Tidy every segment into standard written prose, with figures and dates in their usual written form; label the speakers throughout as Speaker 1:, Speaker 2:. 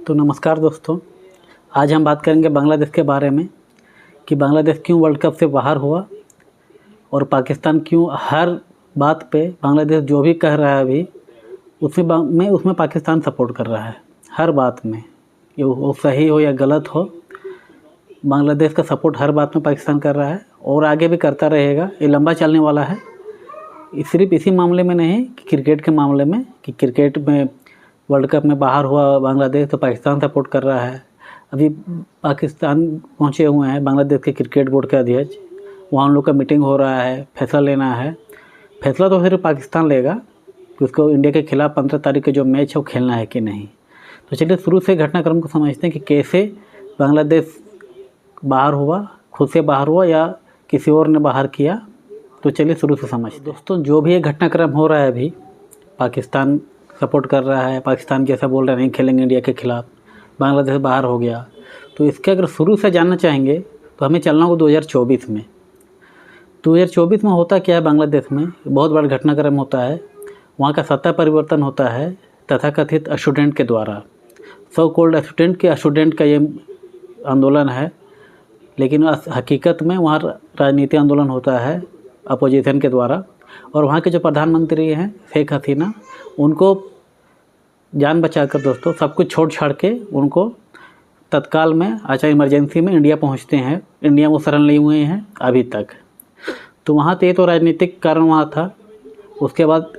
Speaker 1: तो नमस्कार दोस्तों, आज हम बात करेंगे बांग्लादेश के बारे में कि बांग्लादेश क्यों वर्ल्ड कप से बाहर हुआ और पाकिस्तान क्यों हर बात पे बांग्लादेश जो भी कह रहा है अभी उसमें पाकिस्तान सपोर्ट कर रहा है। हर बात में, ये वो सही हो या गलत हो, बांग्लादेश का सपोर्ट हर बात में पाकिस्तान कर रहा है और आगे भी करता रहेगा। ये लंबा चलने वाला है। सिर्फ इसी मामले में नहीं कि क्रिकेट के मामले में, कि क्रिकेट में वर्ल्ड कप में बाहर हुआ बांग्लादेश तो पाकिस्तान सपोर्ट कर रहा है। अभी पाकिस्तान पहुंचे हुए हैं बांग्लादेश के क्रिकेट बोर्ड के अध्यक्ष, वहाँ उन लोग का मीटिंग हो रहा है, फैसला लेना है। फैसला तो सिर्फ पाकिस्तान लेगा कि उसको इंडिया के खिलाफ 15 तारीख का जो मैच है वो खेलना है कि नहीं। तो चलिए शुरू से घटनाक्रम को समझते हैं कि कैसे बांग्लादेश बाहर हुआ, खुद से बाहर हुआ या किसी और ने बाहर किया। तो चलिए शुरू से समझते हैं। दोस्तों, जो भी ये घटनाक्रम हो रहा है अभी, पाकिस्तान सपोर्ट कर रहा है, पाकिस्तान जैसा बोल रहा है नहीं खेलेंगे इंडिया के खिलाफ, बांग्लादेश बाहर हो गया, तो इसके अगर शुरू से जानना चाहेंगे तो हमें चलना होगा 2024 में। 2024 में होता क्या है बांग्लादेश में, बहुत बड़ा घटनाक्रम होता है। वहाँ का सत्ता परिवर्तन होता है तथाकथित स्टूडेंट के द्वारा। सो कॉल्ड स्टूडेंट का ये आंदोलन है, लेकिन हकीकत में वहाँ राजनीति आंदोलन होता है अपोजिशन के द्वारा। और वहाँ के जो प्रधानमंत्री हैं शेख हसीना, उनको जान बचाकर दोस्तों सब कुछ छोड़ छाड़ के उनको तत्काल में इमरजेंसी में इंडिया पहुँचते हैं। इंडिया वो शरण लिए हुए हैं अभी तक। तो वहाँ तो राजनीतिक कारण वहाँ था। उसके बाद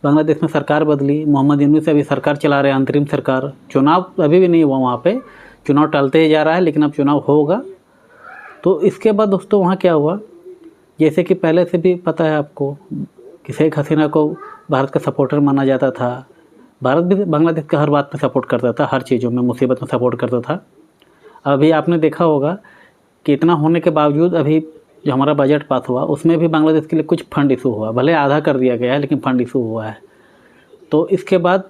Speaker 1: बांग्लादेश में सरकार बदली, मोहम्मद यूनूस से अभी सरकार चला रहे हैं, अंतरिम सरकार। चुनाव अभी भी नहीं हुआ वहाँ पे, चुनाव टलते ही जा रहा है, लेकिन अब चुनाव होगा। तो इसके बाद दोस्तों वहाँ क्या हुआ, जैसे कि पहले से भी पता है आपको कि शेख हसीना को भारत का सपोर्टर माना जाता था। भारत भी बांग्लादेश का हर बात में सपोर्ट करता था, हर चीज़ों में, मुसीबत में सपोर्ट करता था। अभी आपने देखा होगा कि इतना होने के बावजूद अभी जो हमारा बजट पास हुआ उसमें भी बांग्लादेश के लिए कुछ फंड इशू हुआ, भले आधा कर दिया गया है लेकिन फंड इशू हुआ है। तो इसके बाद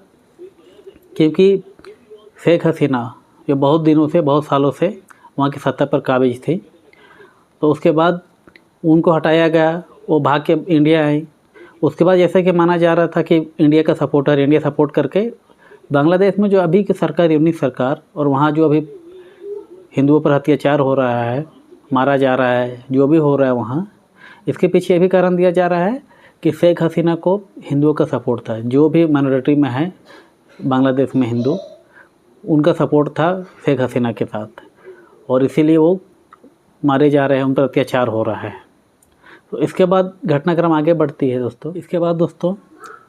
Speaker 1: क्योंकि शेख हसीना जो बहुत दिनों से, बहुत सालों से वहाँ की सत्ता पर काबिज थी, तो उसके बाद उनको हटाया गया, वो भाग के इंडिया आई। उसके बाद जैसे कि माना जा रहा था कि इंडिया का सपोर्टर, इंडिया सपोर्ट करके बांग्लादेश में जो अभी की सरकार, यूनिट सरकार, और वहाँ जो अभी हिंदुओं पर अत्याचार हो रहा है, मारा जा रहा है, जो भी हो रहा है वहाँ, इसके पीछे ये भी कारण दिया जा रहा है कि शेख हसीना को हिंदुओं का सपोर्ट था। जो भी माइनॉरिटी में है बांग्लादेश में हिंदू, उनका सपोर्ट था शेख हसीना के साथ, और इसीलिए वो मारे जा रहे हैं, उन पर अत्याचार हो रहा है। तो इसके बाद घटनाक्रम आगे बढ़ती है दोस्तों। इसके बाद दोस्तों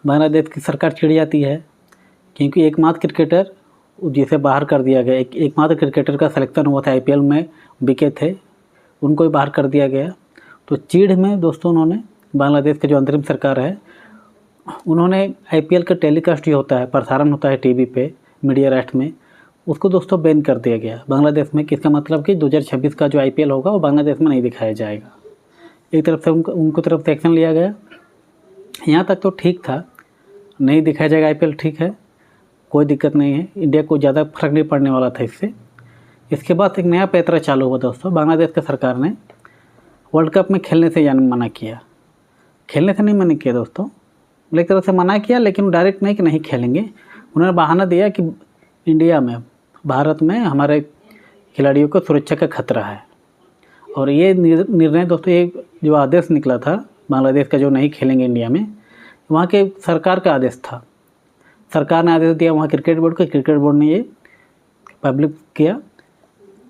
Speaker 1: बांग्लादेश की सरकार चिढ़ जाती है, क्योंकि एकमात्र क्रिकेटर जिसे बाहर कर दिया गया, एकमात्र क्रिकेटर का सिलेक्शन हुआ था IPL में, विके थे, उनको ही बाहर कर दिया गया। तो चिढ़ में दोस्तों उन्होंने, बांग्लादेश के जो अंतरिम सरकार है, उन्होंने IPL का टेलीकास्ट जो होता है, प्रसारण होता है टीवी पे, मीडिया राइट में, उसको दोस्तों बैन कर दिया गया बांग्लादेश में। किसका मतलब कि 2026 का जो IPL होगा वो बांग्लादेश में नहीं दिखाया जाएगा। एक तरफ से उनको तरफ से एक्शन लिया गया। यहाँ तक तो ठीक था, नहीं दिखाया जाएगा IPL, ठीक है, कोई दिक्कत नहीं है, इंडिया को ज़्यादा फर्क नहीं पड़ने वाला था इससे। इसके बाद एक नया पैतरा चालू हुआ दोस्तों। बांग्लादेश की सरकार ने वर्ल्ड कप में खेलने से मना किया। खेलने से नहीं मना किया दोस्तों, एक तरह से मना किया, लेकिन डायरेक्ट नहीं कि नहीं खेलेंगे। उन्होंने बहाना दिया कि इंडिया में, भारत में हमारे खिलाड़ियों को सुरक्षा का खतरा है। और ये निर्णय दोस्तों, ये जो आदेश निकला था बांग्लादेश का, जो नहीं खेलेंगे इंडिया में, वहाँ के सरकार का आदेश था। सरकार ने आदेश दिया वहाँ क्रिकेट बोर्ड को। क्रिकेट बोर्ड ने ये पब्लिक किया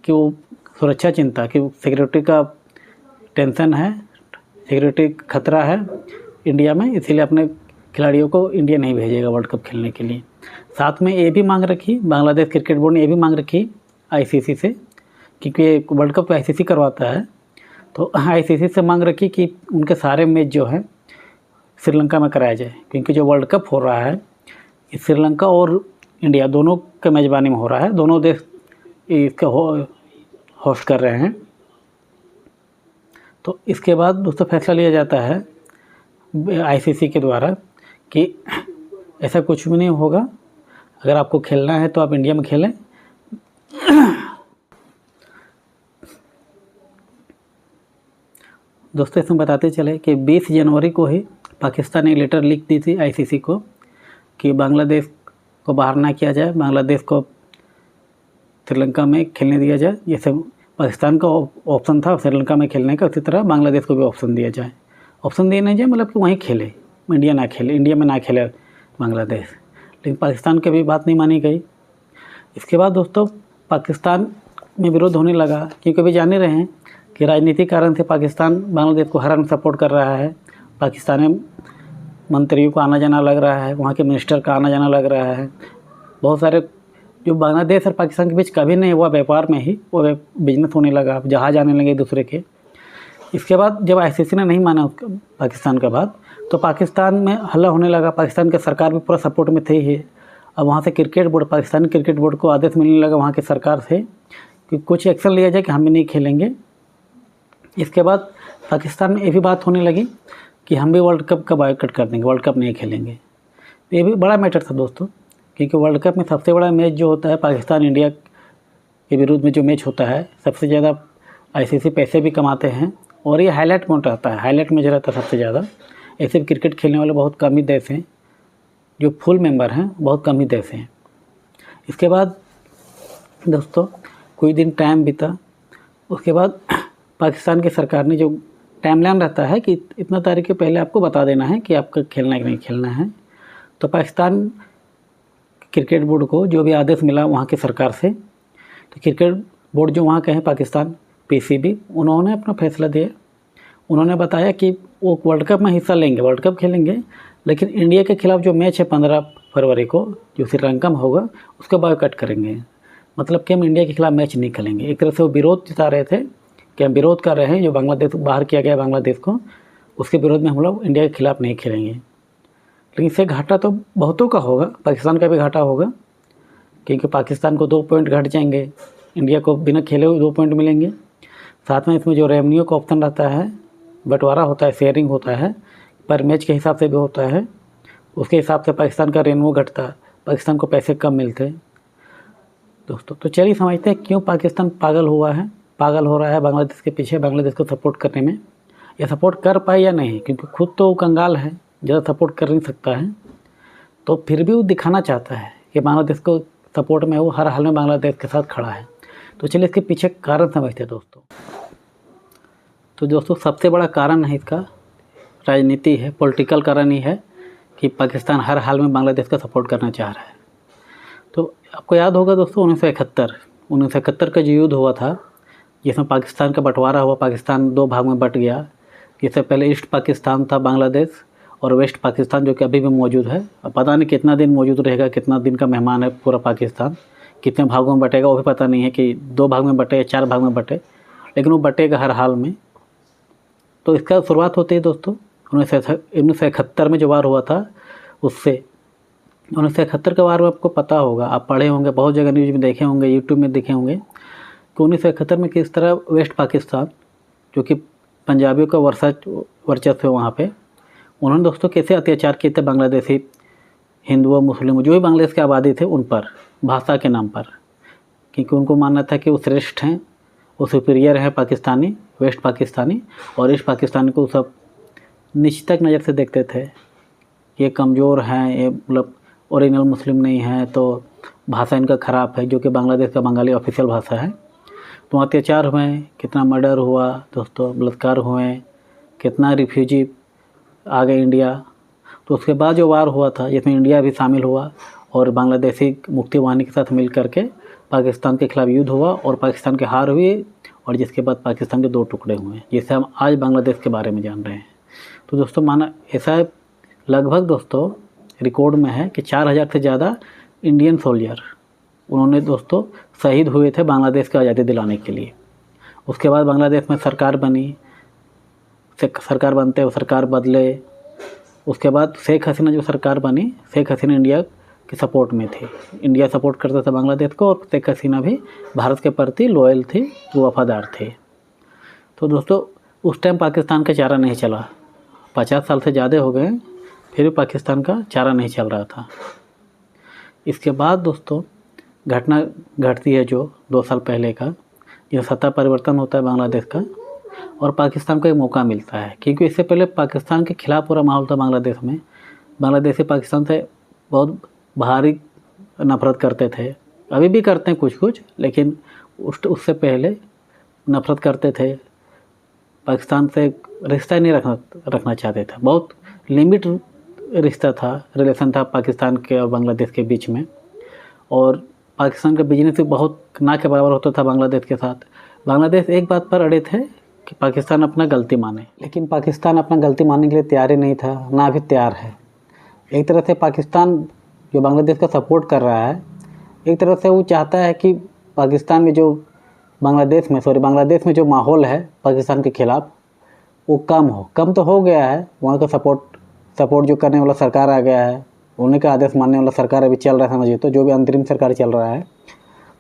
Speaker 1: कि वो सुरक्षा चिंता, कि सिक्योरिटी का टेंशन है, सिक्योरिटी खतरा है इंडिया में, इसीलिए अपने खिलाड़ियों को इंडिया नहीं भेजेगा वर्ल्ड कप खेलने के लिए। साथ में ये भी मांग रखी बांग्लादेश क्रिकेट बोर्ड ने, ये भी मांग रखी ICC से, क्योंकि वर्ल्ड कप ICC करवाता है, तो ICC से मांग रखी कि उनके सारे मैच जो है श्रीलंका में कराया जाए, क्योंकि जो वर्ल्ड कप हो रहा है श्रीलंका और इंडिया दोनों के मेज़बानी में हो रहा है, दोनों देश इसका होस्ट कर रहे हैं। तो इसके बाद दोस्तों फैसला लिया जाता है ICC के द्वारा कि ऐसा कुछ भी नहीं होगा, अगर आपको खेलना है तो आप इंडिया में खेलें। दोस्तों इसमें बताते चले कि 20 जनवरी को ही पाकिस्तान ने लेटर लिख दी थी ICC को कि बांग्लादेश को बाहर ना किया जाए, बांग्लादेश को श्रीलंका में खेलने दिया जाए। जैसे पाकिस्तान का ऑप्शन था श्रीलंका में खेलने का, उसी तरह बांग्लादेश को भी ऑप्शन दिया जाए। ऑप्शन दिया नहीं जाए मतलब कि वहीं खेले, इंडिया ना खेले, इंडिया में ना खेले बांग्लादेश। लेकिन पाकिस्तान की भी बात नहीं मानी गई। इसके बाद दोस्तों पाकिस्तान में विरोध होने लगा, क्योंकि अभी जान ही रहे हैं कि राजनीतिक कारण से पाकिस्तान बांग्लादेश को हर रंग सपोर्ट कर रहा है। पाकिस्तानी मंत्रियों को आना जाना लग रहा है, वहाँ के मिनिस्टर का आना जाना लग रहा है। बहुत सारे जो बांग्लादेश और पाकिस्तान के बीच कभी नहीं हुआ व्यापार में ही वो बिजनेस होने लगा, जहाज आने लगे एक दूसरे के। इसके बाद जब आईसीसी ने नहीं माना पाकिस्तान का बात, तो पाकिस्तान में हल्ला होने लगा। पाकिस्तान की सरकार भी पूरा सपोर्ट में थी ही। अब वहाँ से cricket board, Pakistani cricket board को आदेश मिलने लगा वहाँ की सरकार से कि कुछ एक्शन लिया जाए कि हम भी नहीं खेलेंगे। इसके बाद पाकिस्तान में ये भी बात होने लगी कि हम भी वर्ल्ड कप का बॉयकॉट कर देंगे, वर्ल्ड कप नहीं खेलेंगे। तो ये भी बड़ा मैटर था दोस्तों, क्योंकि वर्ल्ड कप में सबसे बड़ा मैच जो होता है पाकिस्तान इंडिया के विरुद्ध में जो मैच होता है, सबसे ज़्यादा आईसीसी पैसे भी कमाते हैं और ये हाईलाइट मोड रहता है, हाईलाइट मैच रहता है सबसे ज़्यादा। ऐसे भी क्रिकेट खेलने वाले बहुत कम ही देश हैं, जो फुल मेंबर हैं बहुत कम ही देश हैं। इसके बाद दोस्तों कुछ दिन टाइम बीता, उसके बाद पाकिस्तान की सरकार ने जो टाइमलाइन रहता है कि इतना तारीख के पहले आपको बता देना है कि आपको खेलना है कि नहीं खेलना है, तो पाकिस्तान क्रिकेट बोर्ड को जो भी आदेश मिला वहाँ की सरकार से, तो क्रिकेट बोर्ड जो वहाँ के हैं पाकिस्तान पीसीबी, उन्होंने अपना फैसला दिया। उन्होंने बताया कि वो वर्ल्ड कप में हिस्सा लेंगे, वर्ल्ड कप खेलेंगे, लेकिन इंडिया के खिलाफ जो मैच है 15 फरवरी को जो श्रीलंका में होगा उसका बॉयकॉट करेंगे। मतलब कि हम इंडिया के खिलाफ मैच नहीं खेलेंगे। एक तरह से वो विरोध जता रहे थे कि हम विरोध कर रहे हैं, जो बांग्लादेश बाहर किया गया बांग्लादेश को, उसके विरोध में हम लोग इंडिया के खिलाफ नहीं खेलेंगे। लेकिन इससे घाटा तो बहुतों का होगा, पाकिस्तान का भी घाटा होगा, क्योंकि पाकिस्तान को 2 पॉइंट घट जाएंगे, इंडिया को बिना खेले हुए 2 पॉइंट मिलेंगे। साथ में इसमें जो रेवेन्यू का ऑप्शन रहता है, बंटवारा होता है, शेयरिंग होता है, पर मैच के हिसाब से भी होता है, उसके हिसाब से पाकिस्तान का रेवेन्यू घटता है, पाकिस्तान को पैसे कम मिलते हैं दोस्तों। तो चलिए समझते हैं क्यों पाकिस्तान पागल हो रहा है बांग्लादेश के पीछे, बांग्लादेश को सपोर्ट करने में। या सपोर्ट कर पाए या नहीं, क्योंकि खुद तो वो कंगाल है, ज़्यादा सपोर्ट कर नहीं सकता है, तो फिर भी वो दिखाना चाहता है कि बांग्लादेश को सपोर्ट में वो हर हाल में बांग्लादेश के साथ खड़ा है। तो चलिए इसके पीछे कारण समझते हैं दोस्तों। तो दोस्तों सबसे बड़ा कारण है इसका राजनीति है, पॉलिटिकल कारण ही है कि पाकिस्तान हर हाल में बांग्लादेश का सपोर्ट करना चाह रहा है। तो आपको याद होगा दोस्तों 1971 का जो युद्ध हुआ था, जिसमें पाकिस्तान का बंटवारा हुआ, पाकिस्तान 2 भाग में बट गया। इससे पहले ईस्ट पाकिस्तान था बांग्लादेश, और वेस्ट पाकिस्तान जो कि अभी भी मौजूद है। अब पता नहीं कितना दिन मौजूद रहेगा, कितना दिन का मेहमान है पूरा पाकिस्तान, कितने भागों में बटेगा वो भी पता नहीं है कि 2 भाग में बटे या 4 भाग में बटे, लेकिन वो बटेगा हर हाल में। तो इसका शुरुआत होती है दोस्तों 1971 में जो वार हुआ था उससे। 1971 के वार में आपको पता होगा, आप पढ़े होंगे, बहुत जगह न्यूज़ में देखे होंगे, यूट्यूब में देखे होंगे कि 1971 में किस तरह वेस्ट पाकिस्तान जो कि पंजाबियों का वर्चस्व है वहाँ पे, उन्होंने दोस्तों कैसे अत्याचार किए थे बांग्लादेशी हिंदुओं, मुस्लिमों, जो भी बांग्लादेश की आबादी थे उन पर, भाषा के नाम पर, क्योंकि उनको मानना था कि वो श्रेष्ठ हैं, वो सुपीरियर है पाकिस्तानी, वेस्ट पाकिस्तानी, और ईस्ट पाकिस्तानी को सब नीचतक नज़र से देखते थे, ये कमज़ोर हैं, ये मतलब ओरिजिनल मुस्लिम नहीं है, तो भाषा इनका ख़राब है, जो कि बांग्लादेश का बंगाली ऑफिशियल भाषा है। तो अत्याचार हुए, कितना मर्डर हुआ दोस्तों, बलात्कार हुए, कितना रिफ्यूजी आ गए इंडिया। तो उसके बाद जो वार हुआ था जिसमें इंडिया भी शामिल हुआ और बांग्लादेशी मुक्ति वाहिनी के साथ मिल करके पाकिस्तान के खिलाफ युद्ध हुआ और पाकिस्तान की हार हुई, और जिसके बाद पाकिस्तान के 2 टुकड़े हुए, जिससे हम आज बांग्लादेश के बारे में जान रहे हैं। तो दोस्तों माना ऐसा लगभग दोस्तों रिकॉर्ड में है कि 4000 से ज़्यादा इंडियन सोल्जर उन्होंने दोस्तों शहीद हुए थे बांग्लादेश को आज़ादी दिलाने के लिए। उसके बाद बांग्लादेश में सरकार बनी, सरकार बनते वो सरकार बदले, उसके बाद शेख हसीना जो सरकार बनी, शेख हसीना इंडिया के सपोर्ट में थी, इंडिया सपोर्ट करता था बांग्लादेश को, और शेख हसीना भी भारत के प्रति लॉयल थी, वो वफादार थे। तो दोस्तों उस टाइम पाकिस्तान का चारा नहीं चला, 50 साल से ज़्यादा हो गए, फिर भी पाकिस्तान का चारा नहीं चल रहा था। इसके बाद दोस्तों घटना घटती है जो 2 साल पहले का, यह सत्ता परिवर्तन होता है बांग्लादेश का, और पाकिस्तान को एक मौका मिलता है, क्योंकि इससे पहले पाकिस्तान के खिलाफ पूरा माहौल था बांग्लादेश में। बांग्लादेशी पाकिस्तान से बहुत भारी नफरत करते थे, अभी भी करते हैं कुछ कुछ, लेकिन उससे पहले नफ़रत करते थे, पाकिस्तान से रिश्ता ही नहीं रखना चाहते थे। बहुत लिमिट रिश्ता था, रिलेशन था पाकिस्तान के और बांग्लादेश के बीच में, और पाकिस्तान का बिजनेस भी बहुत ना के बराबर होता था बांग्लादेश के साथ। बांग्लादेश एक बात पर अड़े थे कि पाकिस्तान अपना गलती माने, लेकिन पाकिस्तान अपना गलती मानने के लिए तैयार ही नहीं था, ना अभी तैयार है। एक तरह से पाकिस्तान जो बांग्लादेश का सपोर्ट कर रहा है, एक तरह से वो चाहता है कि पाकिस्तान में जो बांग्लादेश में जो माहौल है पाकिस्तान के ख़िलाफ़ वो कम तो हो गया है। वहाँ का सपोर्ट जो करने वाला सरकार आ गया है, उन्हीं का आदेश मानने वाला सरकार अभी चल रहा है, समझिए तो जो भी अंतरिम सरकार चल रहा है,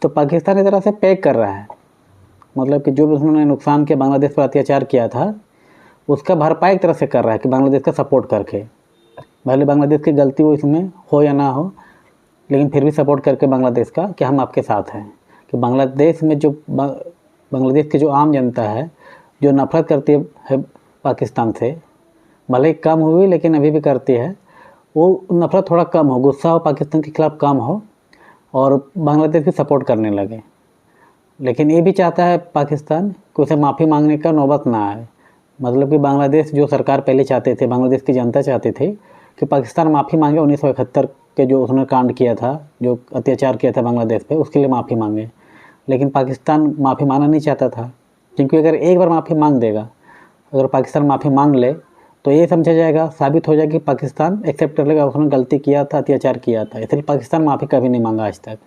Speaker 1: तो पाकिस्तान एक तरह से पैक कर रहा है। मतलब कि जो भी उन्होंने नुकसान किया, बांग्लादेश पर अत्याचार किया था, उसका भरपाई एक तरह से कर रहा है कि बांग्लादेश का सपोर्ट करके, भले बांग्लादेश की गलती वो इसमें हो या ना हो, लेकिन फिर भी सपोर्ट करके बांग्लादेश का कि हम आपके साथ हैं। कि बांग्लादेश में जो बांग्लादेश की जो आम जनता है जो नफ़रत करती है पाकिस्तान से, भले ही कम हुई लेकिन अभी भी करती है, वो नफ़रत थोड़ा कम हो, गुस्सा हो पाकिस्तान के खिलाफ़ कम हो और बांग्लादेश भी सपोर्ट करने लगे। लेकिन ये भी चाहता है पाकिस्तान कि उसे माफ़ी मांगने का नौबत ना आए। मतलब कि बांग्लादेश जो सरकार पहले चाहते थे, बांग्लादेश की जनता चाहती थी कि पाकिस्तान माफ़ी मांगे 1971 के जो उसने कांड किया था, जो अत्याचार किया था बांग्लादेश पे, उसके लिए माफ़ी मांगे। लेकिन पाकिस्तान माफ़ी मांगना नहीं चाहता था, क्योंकि अगर एक बार माफ़ी मांग देगा, अगर पाकिस्तान माफ़ी मांग ले तो ये समझा जाएगा, साबित हो जाएगा कि पाकिस्तान एक्सेप्ट कर लेगा उसने गलती किया था, अत्याचार किया था, इसलिए पाकिस्तान माफ़ी कभी नहीं मांगा आज तक।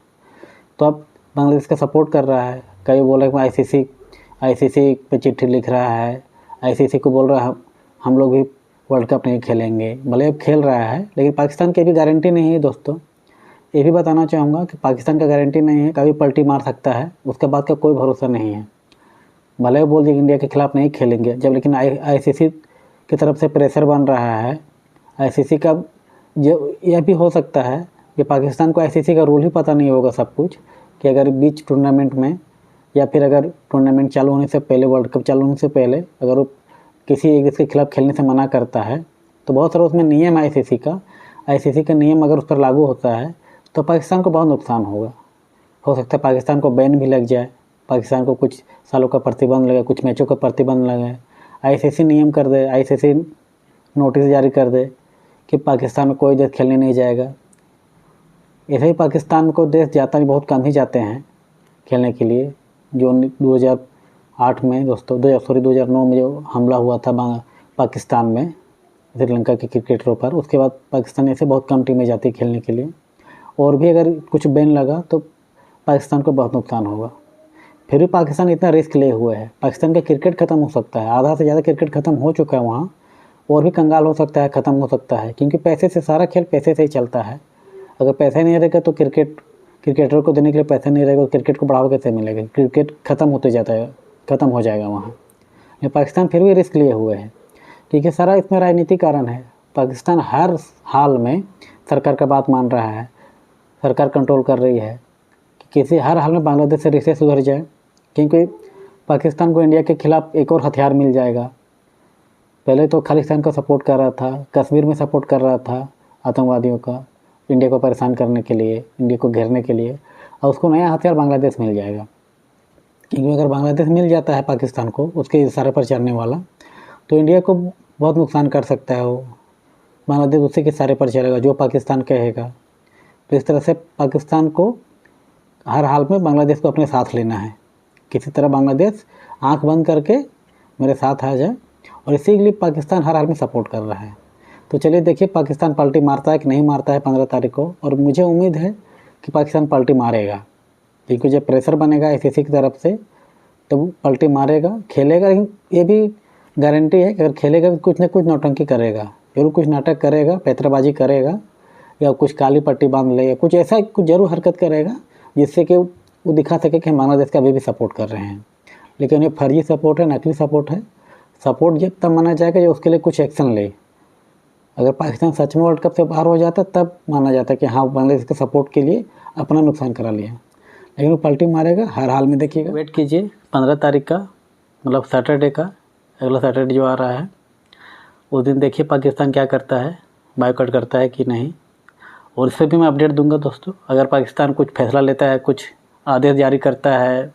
Speaker 1: तो अब बांग्लादेश का सपोर्ट कर रहा है। कई बोल रहे हैं आईसीसी पे चिट्ठी लिख रहा है, आईसीसी को बोल रहा है हम लोग भी वर्ल्ड कप नहीं खेलेंगे। भले अब खेल रहा है, लेकिन पाकिस्तान की भी गारंटी नहीं है दोस्तों। ये भी बताना चाहूँगा कि पाकिस्तान का गारंटी नहीं है, कभी पलटी मार सकता है, उसके बाद का कोई भरोसा नहीं है। भले बोल दिए इंडिया के खिलाफ़ नहीं खेलेंगे जब, लेकिन आईसीसी की तरफ से प्रेशर बन रहा है। आईसीसी का जो यह भी हो सकता है कि पाकिस्तान को आईसीसी का रूल ही पता नहीं होगा सब कुछ, कि अगर बीच टूर्नामेंट में या फिर अगर टूर्नामेंट चालू होने से पहले, वर्ल्ड कप चालू होने से पहले अगर वो किसी एक देश के खिलाफ़ खेलने से मना करता है, तो बहुत सारा उसमें नियम है आईसीसी का नियम अगर उस पर लागू होता है तो पाकिस्तान को बहुत नुकसान होगा। हो सकता है पाकिस्तान को बैन भी लग जाए, पाकिस्तान को कुछ सालों का प्रतिबंध लगे, कुछ मैचों का प्रतिबंध लगे, आईसीसी नियम कर दे, आईसीसी नोटिस जारी कर दे कि पाकिस्तान में कोई देश खेलने नहीं जाएगा। ऐसे ही पाकिस्तान को देश जाता नहीं, बहुत कम ही जाते हैं खेलने के लिए। जो 2008 में दोस्तों 2009 में जो हमला हुआ था पाकिस्तान में श्रीलंका के क्रिकेटरों पर, उसके बाद पाकिस्तान ऐसे बहुत कम टीमें जाती खेलने के लिए। और भी अगर कुछ बैन लगा तो पाकिस्तान को बहुत नुकसान होगा। फिर भी पाकिस्तान इतना रिस्क लिए हुए है, पाकिस्तान का क्रिकेट ख़त्म हो सकता है, आधा से ज़्यादा क्रिकेट ख़त्म हो चुका है वहाँ, और भी कंगाल हो सकता है, ख़त्म हो सकता है, क्योंकि पैसे से सारा खेल पैसे से ही चलता है। अगर पैसा नहीं रहेगा तो क्रिकेटर को देने के लिए पैसा नहीं रहेगा तो क्रिकेट को बढ़ावा कैसे मिलेगा? क्रिकेट ख़त्म होते जाता है, ख़त्म हो जाएगा वहाँ। ये पाकिस्तान फिर भी रिस्क लिए हुए है, क्योंकि सारा इसमें राजनीतिक कारण है। पाकिस्तान हर हाल में सरकार का बात मान रहा है, सरकार कंट्रोल कर रही है कि हर हाल में बांग्लादेश से रिश्ते सुधर जाए, क्योंकि पाकिस्तान को इंडिया के खिलाफ़ एक और हथियार मिल जाएगा। पहले तो खालिस्तान का सपोर्ट कर रहा था, कश्मीर में सपोर्ट कर रहा था आतंकवादियों का, इंडिया को परेशान करने के लिए, इंडिया को घेरने के लिए, और उसको नया हथियार बांग्लादेश मिल जाएगा। क्योंकि अगर बांग्लादेश मिल जाता है पाकिस्तान को उसके इशारे पर चलने वाला, तो इंडिया को बहुत नुकसान कर सकता है। वो बांग्लादेश उसी के इशारे पर चलेगा जो पाकिस्तान कहेगा। तो इस तरह से पाकिस्तान को हर हाल में बांग्लादेश को अपने साथ लेना है, किसी तरह बांग्लादेश आंख बंद करके मेरे साथ आ जाए, और इसी के लिए पाकिस्तान हर हाल में सपोर्ट कर रहा है। तो चलिए देखिए पाकिस्तान पलटी मारता है कि नहीं मारता है 15 तारीख को, और मुझे उम्मीद है कि पाकिस्तान पलटी मारेगा, क्योंकि जब प्रेशर बनेगा आईसीसी की तरफ से तो पलटी मारेगा, खेलेगा। लेकिन ये भी गारंटी है कि अगर खेलेगा तो कुछ ना कुछ नौटंकी करेगा, जरूर कुछ नाटक करेगा, पैतराबाजी करेगा, या कुछ काली पट्टी बांध ले, या कुछ ऐसा कुछ जरूर हरकत करेगा जिससे कि वो दिखा सके कि हम बांग्लादेश का अभी भी सपोर्ट कर रहे हैं। लेकिन ये फर्जी सपोर्ट है, नकली सपोर्ट है। सपोर्ट जब तब माना जाएगा जब उसके लिए कुछ एक्शन ले। अगर पाकिस्तान सच में वर्ल्ड कप से बाहर हो जाता तब माना जाता कि हाँ बांग्लादेश के सपोर्ट के लिए अपना नुकसान करा लिया, लेकिन वो पलटी मारेगा हर हाल में। देखिएगा, वेट कीजिए 15 तारीख का, मतलब सैटरडे का, अगला सैटरडे जो आ रहा है, उस दिन देखिए पाकिस्तान क्या करता है, बायकॉट करता है कि नहीं। और इस पर भी मैं अपडेट दूंगा दोस्तों। अगर पाकिस्तान कुछ फैसला लेता है, कुछ आदेश जारी करता है